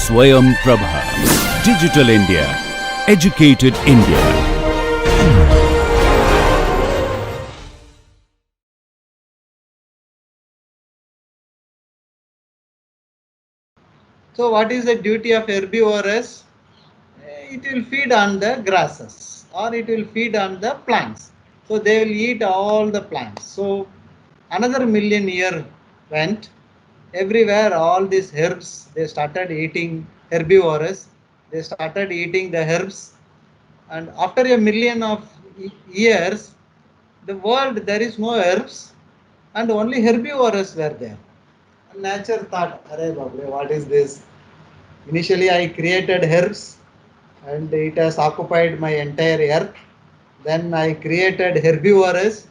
Swayam Prabha. Digital India. Educated India. So what is the duty of herbivorous? It will feed on the grasses or it will feed on the plants. So they will eat all the plants. So another million year went. Everywhere all these herbs, they started eating herbivorous. They started eating the herbs. And after a million of years, the world there is no herbs and only herbivorous were there. And nature thought, Arey Babre, what is this? Initially, I created herbs and it has occupied my entire earth. Then I created herbivorous.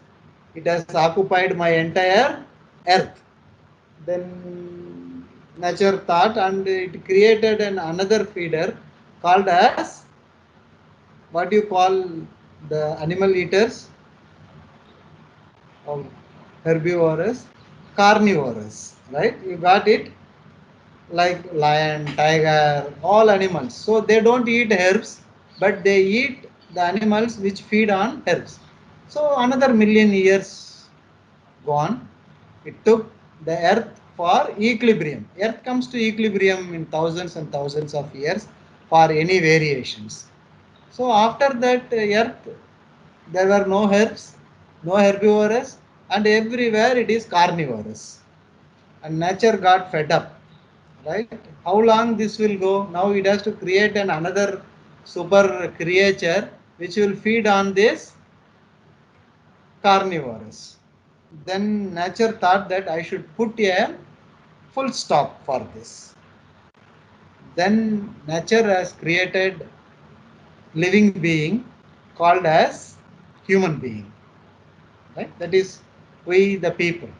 It has occupied my entire earth. Then nature thought and it created another feeder called as what you call the animal eaters of herbivorous, carnivorous, right? You got it? Like lion, tiger, all animals. So they don't eat herbs, but they eat the animals which feed on herbs. So another million years gone, it took the earth for equilibrium. Earth comes to equilibrium in thousands and thousands of years for any variations. So after that earth, there were no herbs, no herbivorous, and everywhere it is carnivorous. And nature got fed up, right? How long this will go? Now it has to create another super creature which will feed on this carnivorous. Then nature thought that I should put a full stop for this. Then nature has created living being called as human being, right? That is we the people.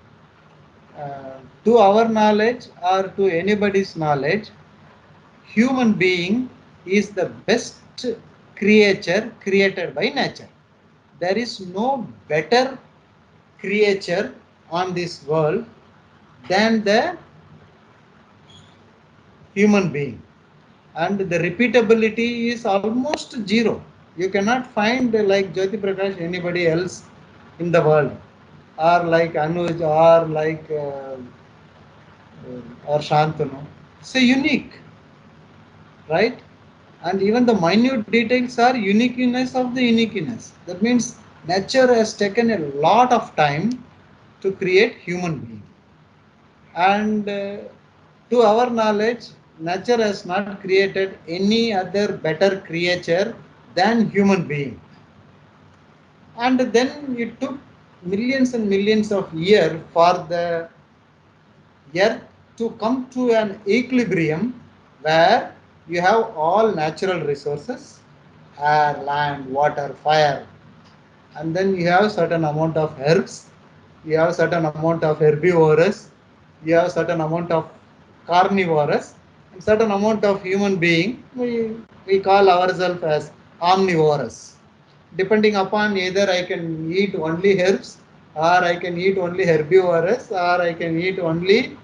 To our knowledge or to anybody's knowledge, human being is the best creature created by nature. There is no better creature on this world than the human being. And the repeatability is almost zero. You cannot find like Jyoti Prakash anybody else in the world, or like Anuj, or like or Shantanu. It's a unique, right? And even the minute details are uniqueness of the uniqueness. That means nature has taken a lot of time to create human being. And to our knowledge, nature has not created any other better creature than human being. And then it took millions and millions of years for the earth to come to an equilibrium where you have all natural resources, air, land, water, fire, and then you have certain amount of herbs, you have certain amount of herbivorous, you have certain amount of carnivorous, and certain amount of human being. We call ourselves as omnivorous. Depending upon either I can eat only herbs, or I can eat only herbivorous, or I can eat only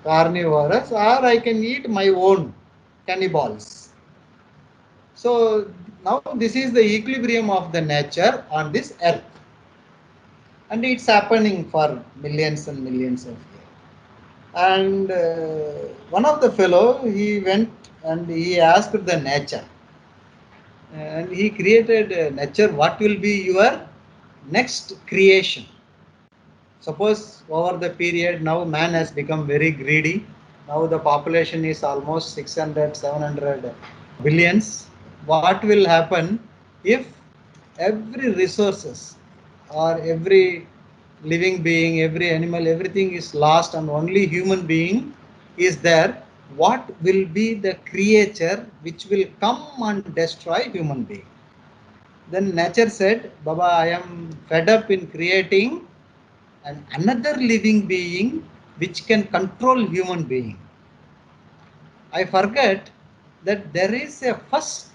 carnivorous, or I can eat my own cannibals. So now this is the equilibrium of the nature on this earth, and it's happening for millions and millions of years. And one of the fellow, he went and he asked the nature, and he created nature. What will be your next creation? Suppose over the period now man has become very greedy. Now the population is almost 600, 700 billions. What will happen if every resources or every living being, every animal, everything is lost and only human being is there? What will be the creature which will come and destroy human being? Then nature said, Baba, I am fed up in creating and another living being which can control human being. I forget that there is a first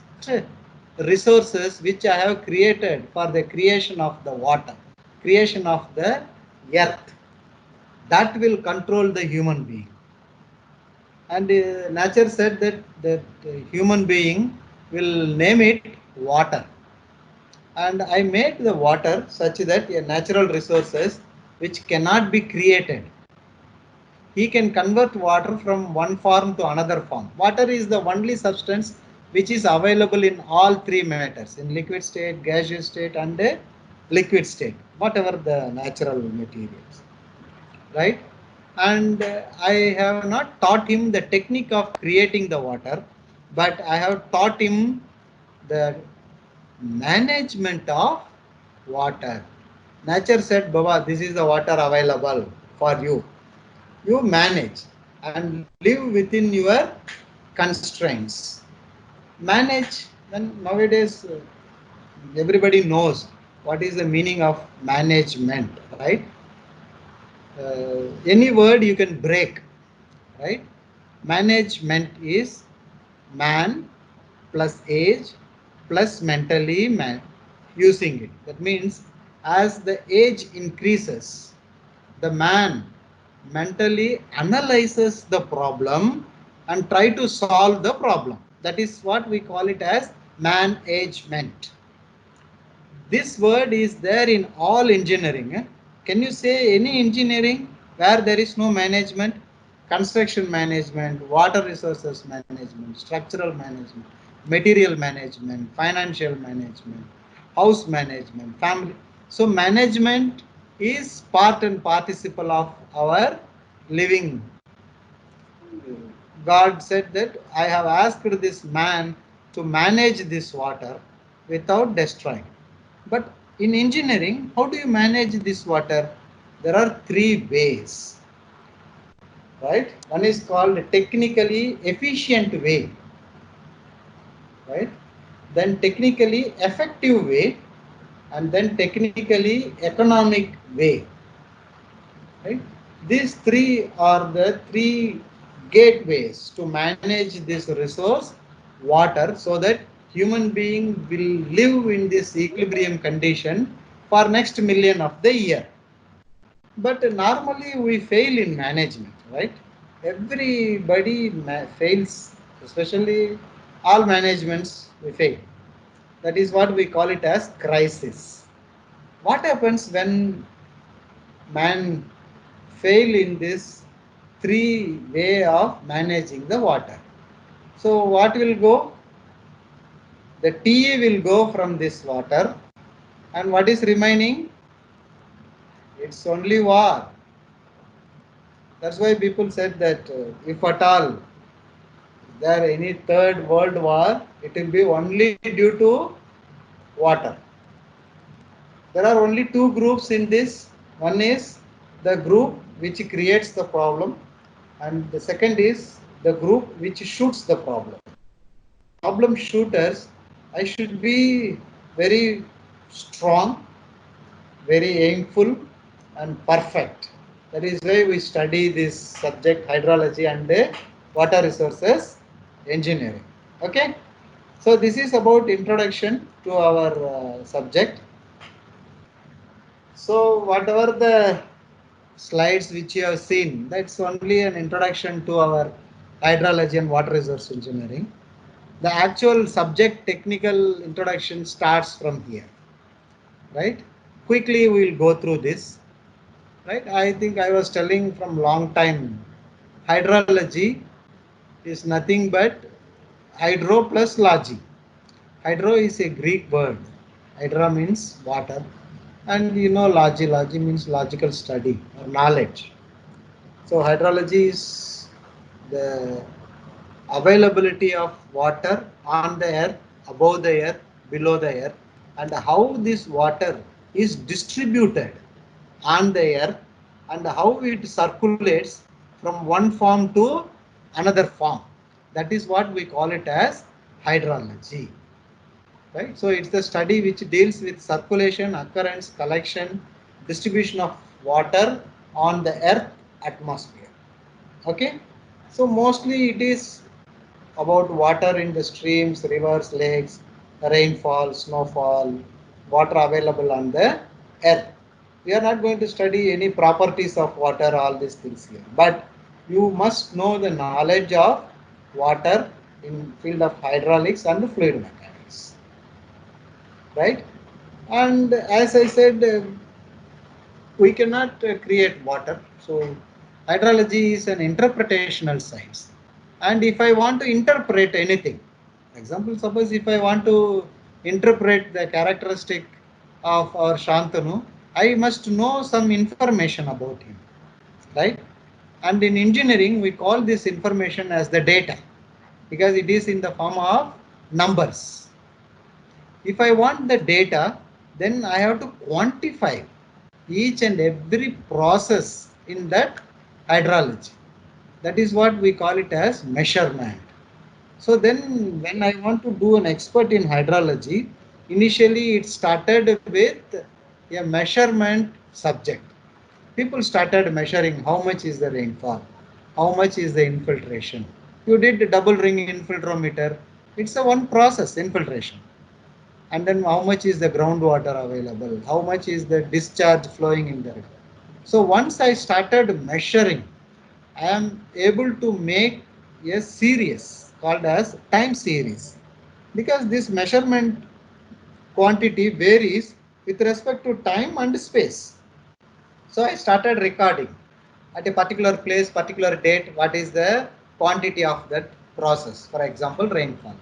resources which I have created for the creation of the water, creation of the earth, that will control the human being. and nature said that human being will name it water, and I made the water such that a natural resources which cannot be created. He can convert water from one form to another form. Water is the only substance which is available in all three matters, in liquid state, gaseous state, and liquid state, whatever the natural materials, right? And I have not taught him the technique of creating the water, but I have taught him the management of water. Nature said, Baba, this is the water available for you. You manage and live within your constraints. Manage, then nowadays everybody knows what is the meaning of management, right? Any word you can break, right? Management is man plus age plus mentally man using it. That means as the age increases, the man mentally analyzes the problem and try to solve the problem. That is what we call it as management. This word is there in all engineering. Can you say any engineering where there is no management? Construction management, water resources management, structural management, material management, financial management, house management, family. So management is part and participle of our living. God said that I have asked this man to manage this water without destroying. But in engineering, how do you manage this water? There are three ways, right? One is called technically efficient way, right? Then technically effective way, and then technically economic way, right? These three are the three gateways to manage this resource water, so that human being will live in this equilibrium condition for next million of the year. But normally we fail in management, right? Everybody fails, especially all managements we fail. That is what we call it as crisis. What happens when man fail in this three way of managing the water? So what will go? The TA will go from this water, and what is remaining? It's only war. That's why people said that if at all there any third world war, it will be only due to water. There are only two groups in this. One is the group which creates the problem, and the second is the group which shoots the problem. Problem shooters, I should be very strong, very aimful, and perfect. That is why we study this subject hydrology and water resources engineering. Okay, so this is about introduction to our subject. So whatever the slides which you have seen, that's only an introduction to our hydrology and water resource engineering. The actual subject technical introduction starts from here, right? Quickly we will go through this, right? I think I was telling from long time, hydrology is nothing but hydro plus logy. Hydro is a Greek word. Hydra means water, and you know logy. Logy means logical study or knowledge. So hydrology is the availability of water on the earth, above the earth, below the earth, and how this water is distributed on the earth, and how it circulates from one form to another form. That is what we call it as hydrology, right? So it's the study which deals with circulation, occurrence, collection, distribution of water on the earth atmosphere. Okay, so mostly it is about water in the streams, rivers, lakes, rainfall, snowfall, water available on the earth. We are not going to study any properties of water, all these things here. But you must know the knowledge of water in field of hydraulics and fluid mechanics, right? And as I said, we cannot create water. So hydrology is an interpretational science. And if I want to interpret anything, example, suppose if I want to interpret the characteristic of our Shantanu, I must know some information about him, right? And in engineering, we call this information as the data because it is in the form of numbers. If I want the data, then I have to quantify each and every process in that hydrology. That is what we call it as measurement. So then when I want to do an expert in hydrology, initially it started with a measurement subject. People started measuring how much is the rainfall, how much is the infiltration. You did double ring infiltrometer. It's a one process, infiltration. And then how much is the groundwater available, how much is the discharge flowing in there. So once I started measuring, I am able to make a series called as time series, because this measurement quantity varies with respect to time and space. So I started recording at a particular place, particular date, what is the quantity of that process, for example rainfall.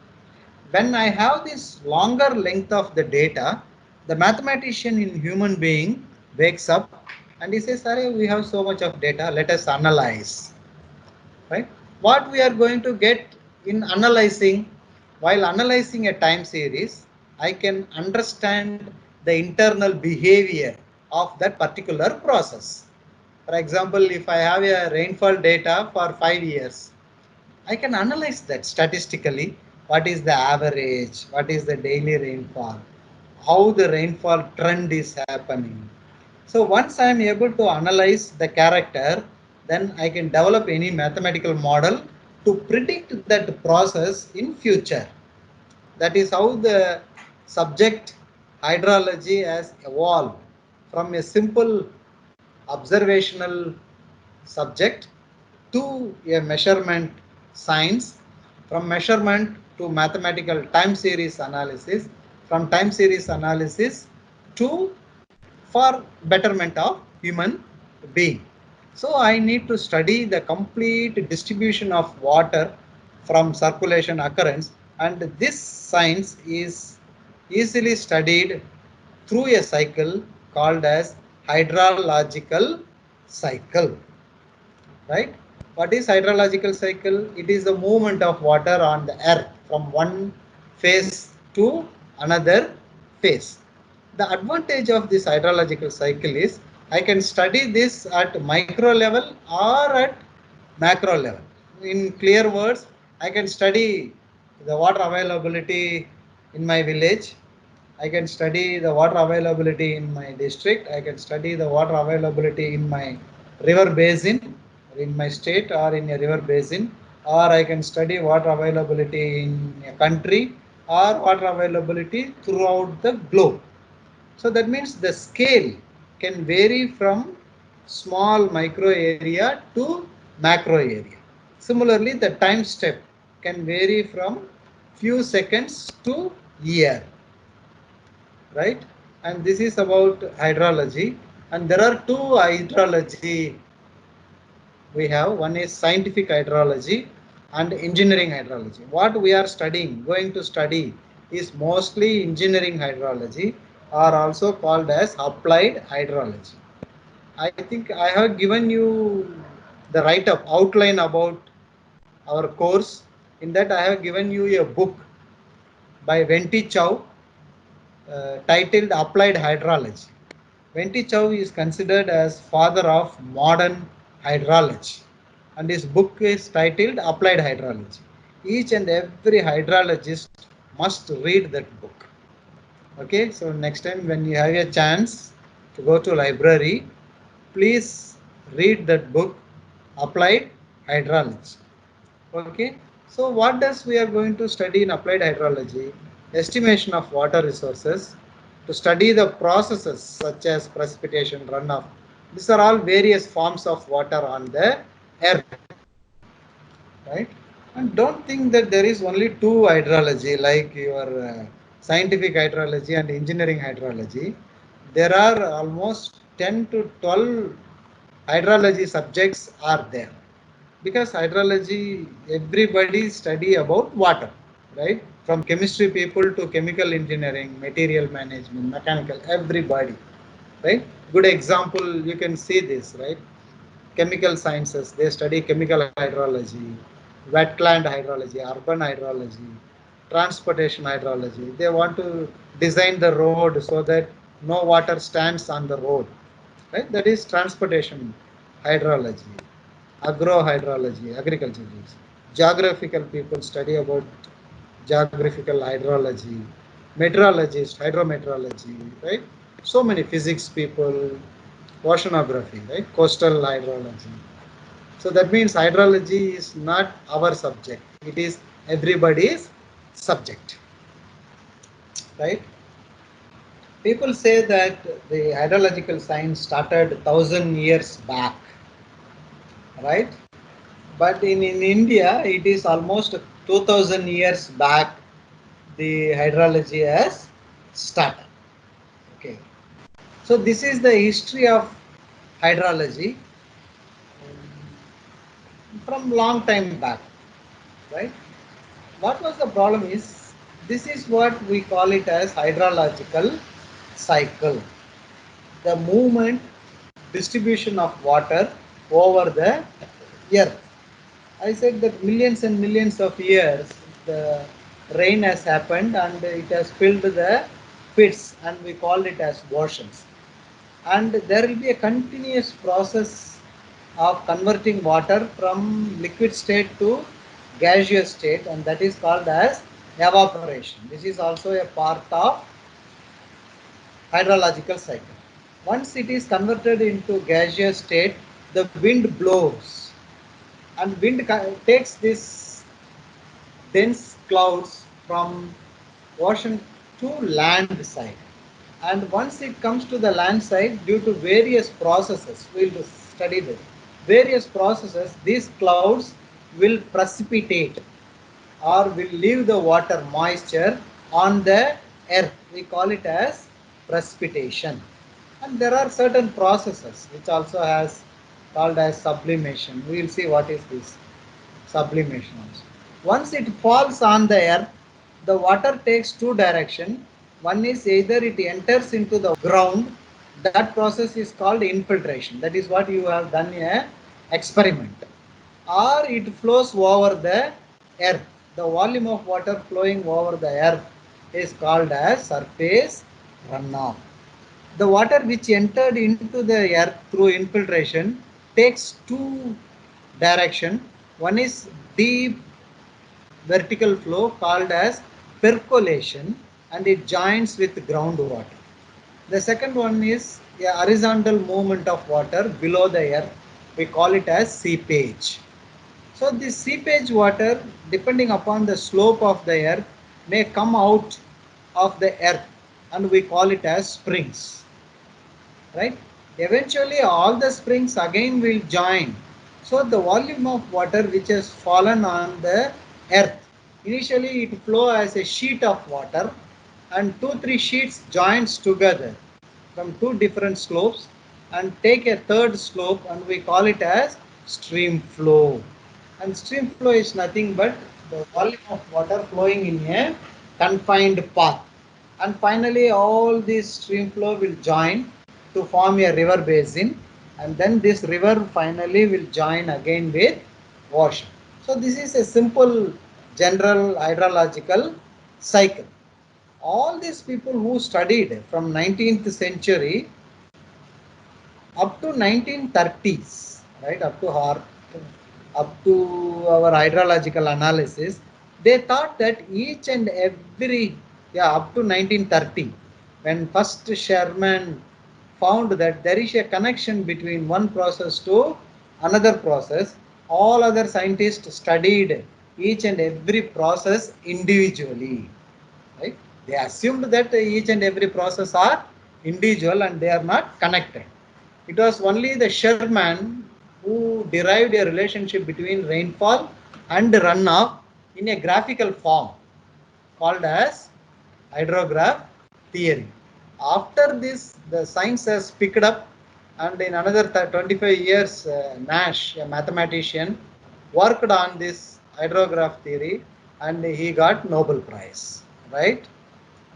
When I have this longer length of the data, the mathematician in human being wakes up and he says, Arey, we have so much of data, let us analyze. Right? What we are going to get in analyzing, while analyzing a time series, I can understand the internal behavior of that particular process. For example, if I have a rainfall data for 5 years, I can analyze that statistically. What is the average? What is the daily rainfall? How the rainfall trend is happening. So once I am able to analyze the character, then I can develop any mathematical model to predict that process in future. That is how the subject hydrology has evolved from a simple observational subject to a measurement science, from measurement to mathematical time series analysis, from time series analysis to for betterment of human being. So I need to study the complete distribution of water from circulation occurrence, and this science is easily studied through a cycle called as hydrological cycle, right? What is hydrological cycle? It is the movement of water on the earth from one phase to another phase. The advantage of this hydrological cycle is I can study this at micro level or at macro level. In clear words, I can study the water availability in my village. I can study the water availability in my district. I can study the water availability in my river basin, in my state or in a river basin, or I can study water availability in a country or water availability throughout the globe. So that means the scale can vary from small micro area to macro area. Similarly, the time step can vary from few seconds to year, right? And this is about hydrology. And there are two hydrology we have. One is scientific hydrology and engineering hydrology. What we are studying, going to study, is mostly engineering hydrology, or also called as applied hydrology. I think I have given you the write-up outline about our course. In that I have given you a book by Venti Chow titled Applied Hydrology. Venti Chow is considered as father of modern hydrology, and his book is titled Applied Hydrology. Each and every hydrologist must read that book. Okay, so next time when you have a chance to go to library, please read that book, Applied Hydrology. Okay, so what does we are going to study in applied hydrology? Estimation of water resources, to study the processes such as precipitation, runoff. These are all various forms of water on the earth. And don't think that there is only two hydrology like your scientific hydrology and engineering hydrology. There are almost 10 to 12 hydrology subjects are there, because hydrology everybody study about water, right? From chemistry people to chemical engineering, material management, mechanical, everybody, right? Good example, you can see this, right? Chemical sciences, they study chemical hydrology, wetland hydrology, urban hydrology, transportation hydrology. They want to design the road so that no water stands on the road, right? That is transportation hydrology. Agro hydrology, agriculture. Geographical people study about geographical hydrology. Meteorologist, hydrometeorology, right? So many physics people, oceanography, right? Coastal hydrology. So that means hydrology is not our subject. It is everybody's subject, right? People say that the hydrological science started 1,000 years back, right? But in India, it is almost 2,000 years back the hydrology has started. Okay. So this is the history of hydrology from long time back, right? What was the problem is, this is what we call it as hydrological cycle. The movement, distribution of water over the earth. I said that millions and millions of years the rain has happened and it has filled the pits and we called it as oceans. And there will be a continuous process of converting water from liquid state to gaseous state, and that is called as evaporation. This is also a part of hydrological cycle. Once it is converted into gaseous state, the wind blows and wind takes this dense clouds from ocean to land side. And once it comes to the land side, due to various processes, we will study this. Various processes, these clouds will precipitate or will leave the water moisture on the earth. We call it as precipitation. And there are certain processes which also has called as sublimation. We will see what is this sublimation also. Once it falls on the earth, the water takes two directions. One is either it enters into the ground, that process is called infiltration. That is what you have done a experiment. Or it flows over the earth. The volume of water flowing over the earth is called as surface runoff. The water which entered into the earth through infiltration takes two direction. One is deep vertical flow called as percolation and it joins with groundwater. The second one is a horizontal movement of water below the earth. We call it as seepage. So this seepage water, depending upon the slope of the earth, may come out of the earth and we call it as springs, right? Eventually all the springs again will join. So the volume of water which has fallen on the earth, initially it flow as a sheet of water and 2-3 sheets joins together from two different slopes and take a third slope and we call it as stream flow. And stream flow is nothing but the volume of water flowing in a confined path. And finally all this stream flow will join to form a river basin, and then this river finally will join again with ocean. So this is a simple general hydrological cycle. All these people who studied from 19th century up to 1930s, right, up to our hydrological analysis, they thought that each and every, yeah, up to 1930, when first Sherman found that there is a connection between one process to another process, all other scientists studied each and every process individually, right? They assumed that each and every process are individual and they are not connected. It was only the Sherman who derived a relationship between rainfall and runoff in a graphical form called as hydrograph theory. After this, the science has picked up, and in another 25 years, Nash, a mathematician, worked on this hydrograph theory, and he got Nobel Prize, right?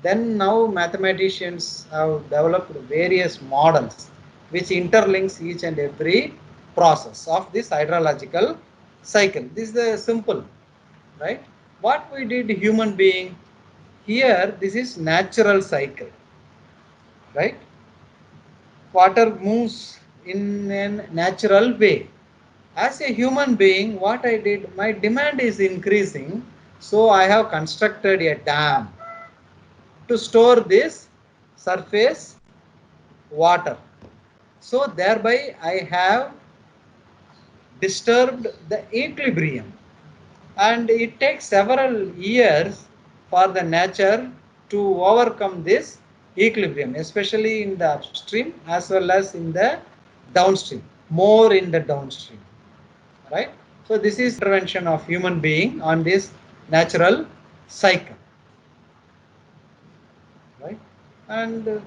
Then now mathematicians have developed various models which interlinks each and every process of this hydrological cycle. This is the simple, right? What we did human being here, this is natural cycle, right? Water moves in a natural way. As a human being, what I did, my demand is increasing, so I have constructed a dam to store this surface water. So thereby I have disturbed the equilibrium, and it takes several years for the nature to overcome this equilibrium, especially in the upstream as well as in the downstream, more in the downstream, right? So this is intervention of human being on this natural cycle, right? And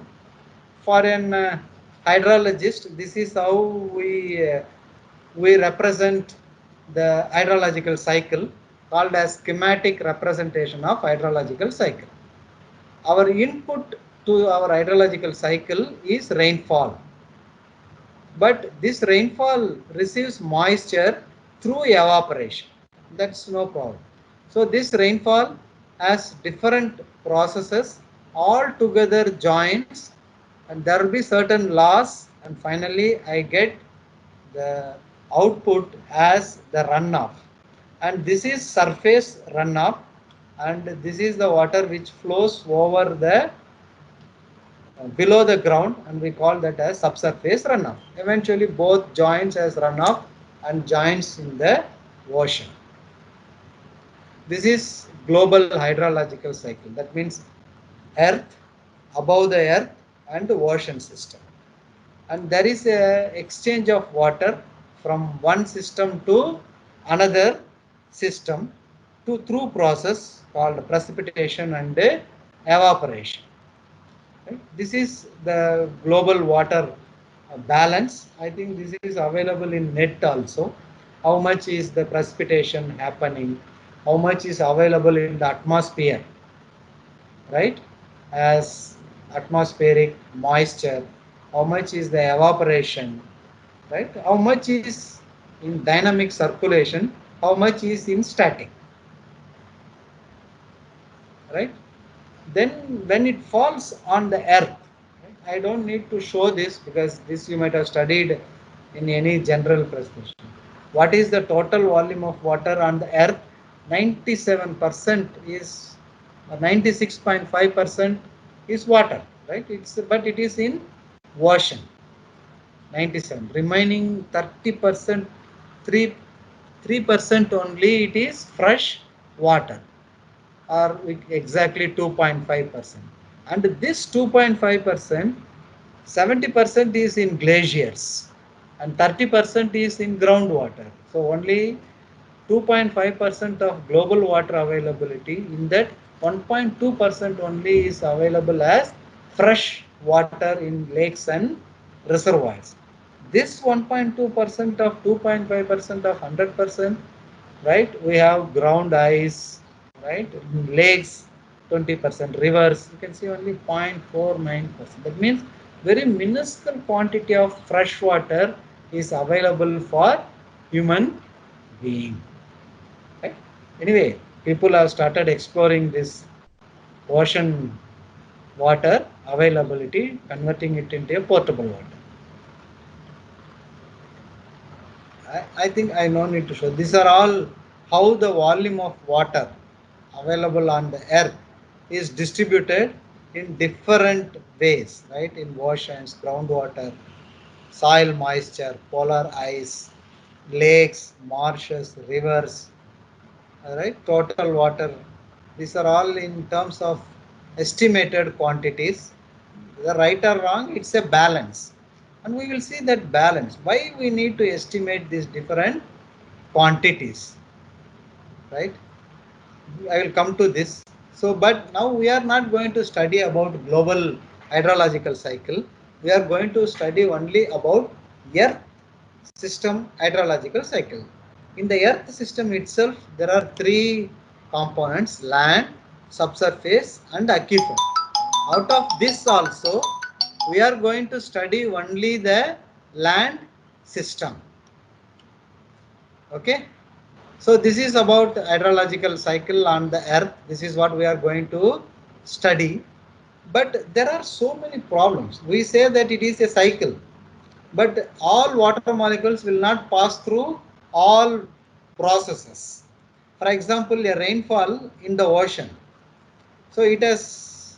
for an hydrologist, this is how we represent the hydrological cycle, called as schematic representation of hydrological cycle. Our input to our hydrological cycle is rainfall, but this rainfall receives moisture through evaporation. That's no problem. So this rainfall has different processes all together joins, and there will be certain laws, and finally I get the output as the runoff, and this is surface runoff, and this is the water which flows over the below the ground, and we call that as subsurface runoff. Eventually both joins as runoff and joins in the ocean. This is global hydrological cycle. That means earth, above the earth, and the ocean system. And there is a exchange of water from one system to another system through process called precipitation and evaporation. Right? This is the global water balance. I think this is available in net also. How much is the precipitation happening? How much is available in the atmosphere, right? As atmospheric moisture, how much is the evaporation, right? How much is in dynamic circulation, how much is in static, right? Then when it falls on the earth, right? I don't need to show this because this you might have studied in any general presentation. What is the total volume of water on the earth? 97% is 96.5% is water, right? But it is in ocean. 97, remaining 30%, 3% only it is fresh water, or exactly 2.5%. And this 2.5%, 70% is in glaciers and 30% is in groundwater. So only 2.5% of global water availability. In that, 1.2% only is available as fresh water in lakes and reservoirs. This 1.2% of 2.5% of 100%, right? We have ground ice, right? Lakes, 20%, rivers, you can see only 0.49%. That means very minuscule quantity of fresh water is available for human being. Right? Anyway, people have started exploring this ocean water availability, converting it into a potable water. I think I no need to show. These are all how the volume of water available on the earth is distributed in different ways, right? In oceans, groundwater, soil moisture, polar ice, lakes, marshes, rivers, all right, total water. These are all in terms of estimated quantities. The right or wrong, it's a balance. And we will see that balance. Why we need to estimate these different quantities? right? I will come to this. So, but now we are not going to study about global hydrological cycle. We are going to study only about Earth system hydrological cycle. In the Earth system itself, there are three components: land, subsurface, and aquifer. Out of this also, we are going to study only the land system. Okay. So this is about hydrological cycle on the earth. This is what we are going to study. But there are so many problems. We say that it is a cycle, but all water molecules will not pass through all processes. For example, a rainfall in the ocean. So it has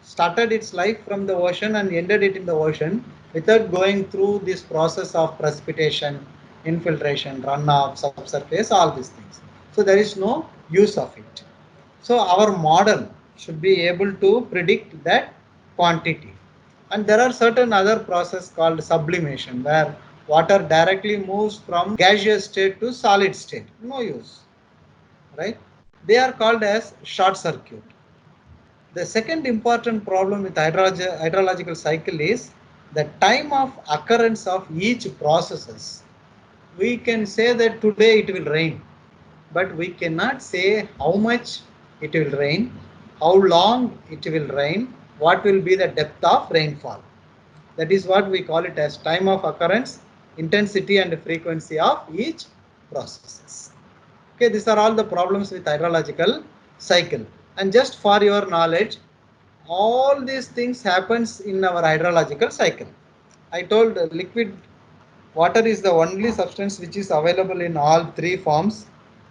started its life from the ocean and ended it in the ocean without going through this process of precipitation, infiltration, runoff, subsurface, all these things. So there is no use of it. So our model should be able to predict that quantity. And there are certain other process called sublimation where water directly moves from gaseous state to solid state. No use, right? They are called as short circuit. The second important problem with hydrological cycle is the time of occurrence of each processes. We can say that today it will rain, but we cannot say how much it will rain, how long it will rain, what will be the depth of rainfall. That is what we call it as time of occurrence, intensity and frequency of each processes. Okay, these are all the problems with hydrological cycle. And just for your knowledge, all these things happens in our hydrological cycle. I told liquid water is the only substance which is available in all three forms.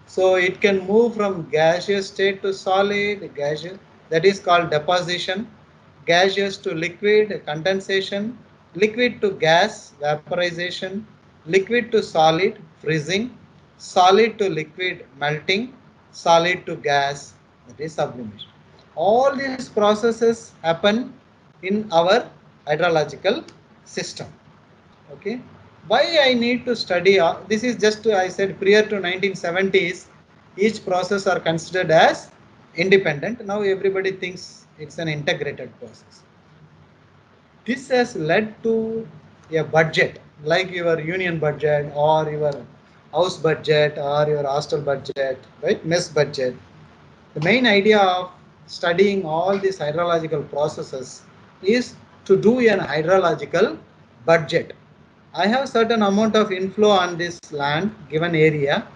So it can move from gaseous state to solid, gaseous, that is called deposition, gaseous to liquid, condensation, liquid to gas, vaporization, liquid to solid, freezing, solid to liquid, melting, solid to gas, that is sublimation. All these processes happen in our hydrological system. Okay, why I need to study this is just I said prior to 1970s each process are considered as independent. Now everybody thinks it's an integrated process. This has led to a budget like your union budget or your house budget or your hostel budget, right? Mess budget. The main idea of studying all these hydrological processes is to do an hydrological budget. I have certain amount of inflow on this land given area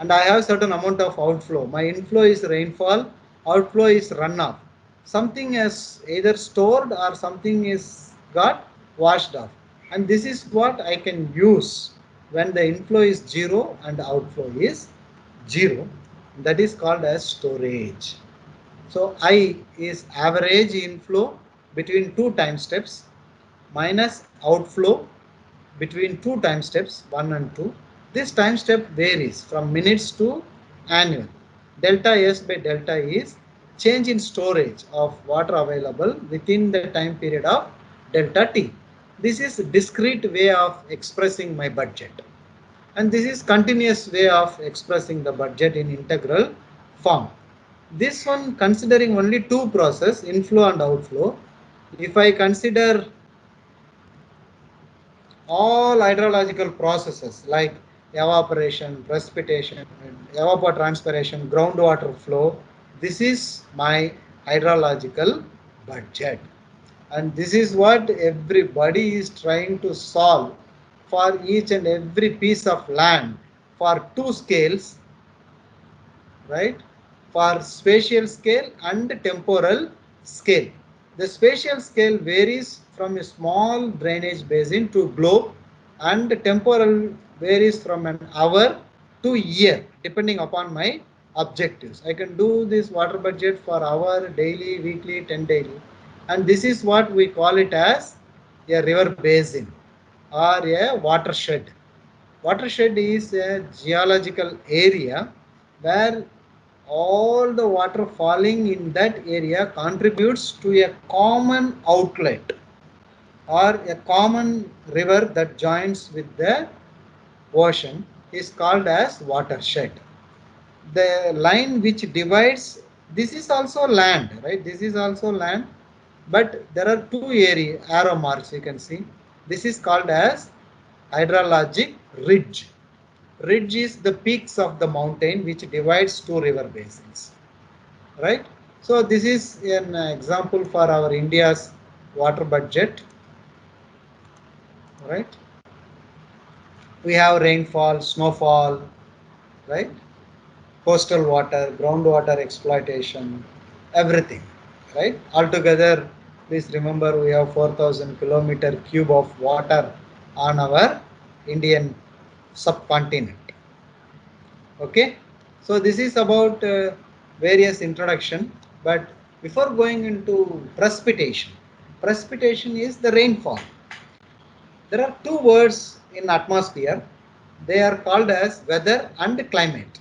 and I have certain amount of outflow. My inflow is rainfall, outflow is runoff. Something is either stored or something is got washed off. And this is what I can use when the inflow is zero and the outflow is zero. That is called as storage. So I is average inflow between two time steps minus outflow between two time steps 1 and 2. This time step varies from minutes to annual. Delta S by delta is change in storage of water available within the time period of delta T. This is discrete way of expressing my budget. And this is continuous way of expressing the budget in integral form. This one considering only two process, inflow and outflow. If I consider all hydrological processes like evaporation, precipitation, evapotranspiration, groundwater flow, this is my hydrological budget. And this is what everybody is trying to solve for each and every piece of land for two scales, right? For spatial scale and temporal scale. The spatial scale varies from a small drainage basin to globe and temporal varies from an hour to year depending upon my objectives. I can do this water budget for hour, daily, weekly, 10 daily. And this is what we call it as a river basin or a watershed. Watershed is a geological area where all the water falling in that area contributes to a common outlet or a common river that joins with the ocean is called as watershed. the line which divides, this is also land, right? This is also land, but there are two area arrow marks you can see. This is called as hydrologic ridge. Ridge is the peaks of the mountain which divides two river basins, right? So this is an example for our India's water budget, right? We have rainfall, snowfall, right? Coastal water, groundwater exploitation, everything, right? Altogether, please remember we have 4,000 kilometer cube of water on our Indian subcontinent. Okay, so this is about various introduction, but before going into precipitation, precipitation is the rainfall. There are two words in atmosphere. They are called as weather and climate.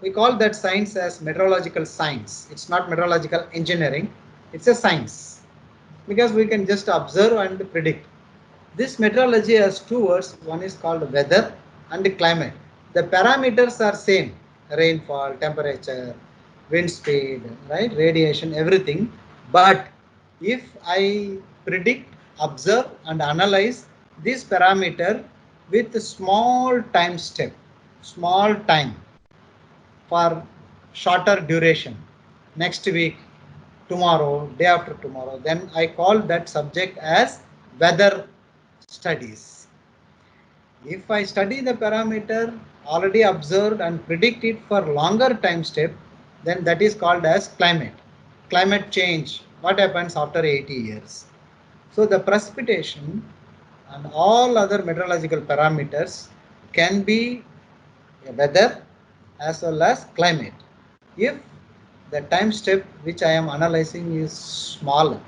We call that science as meteorological science. It's not meteorological engineering, it's a science because we can just observe and predict. This meteorology has two words. One is called weather and climate. The parameters are same: rainfall, temperature, wind speed, right, radiation, everything. But if I predict, observe and analyze this parameter with small time step, small time for shorter duration, next week, tomorrow, day after tomorrow, then I call that subject as weather studies. If I study the parameter already observed and predict it for longer time step, then that is called as climate. Climate change, what happens after 80 years. So the precipitation and all other meteorological parameters can be weather as well as climate. If the time step which I am analyzing is smaller,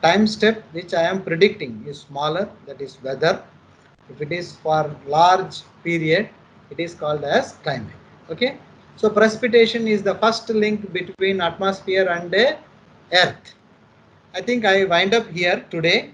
time step which I am predicting is smaller, that is weather. If it is for large period, it is called as climate. Okay. So precipitation is the first link between atmosphere and earth. I think I wind up here today.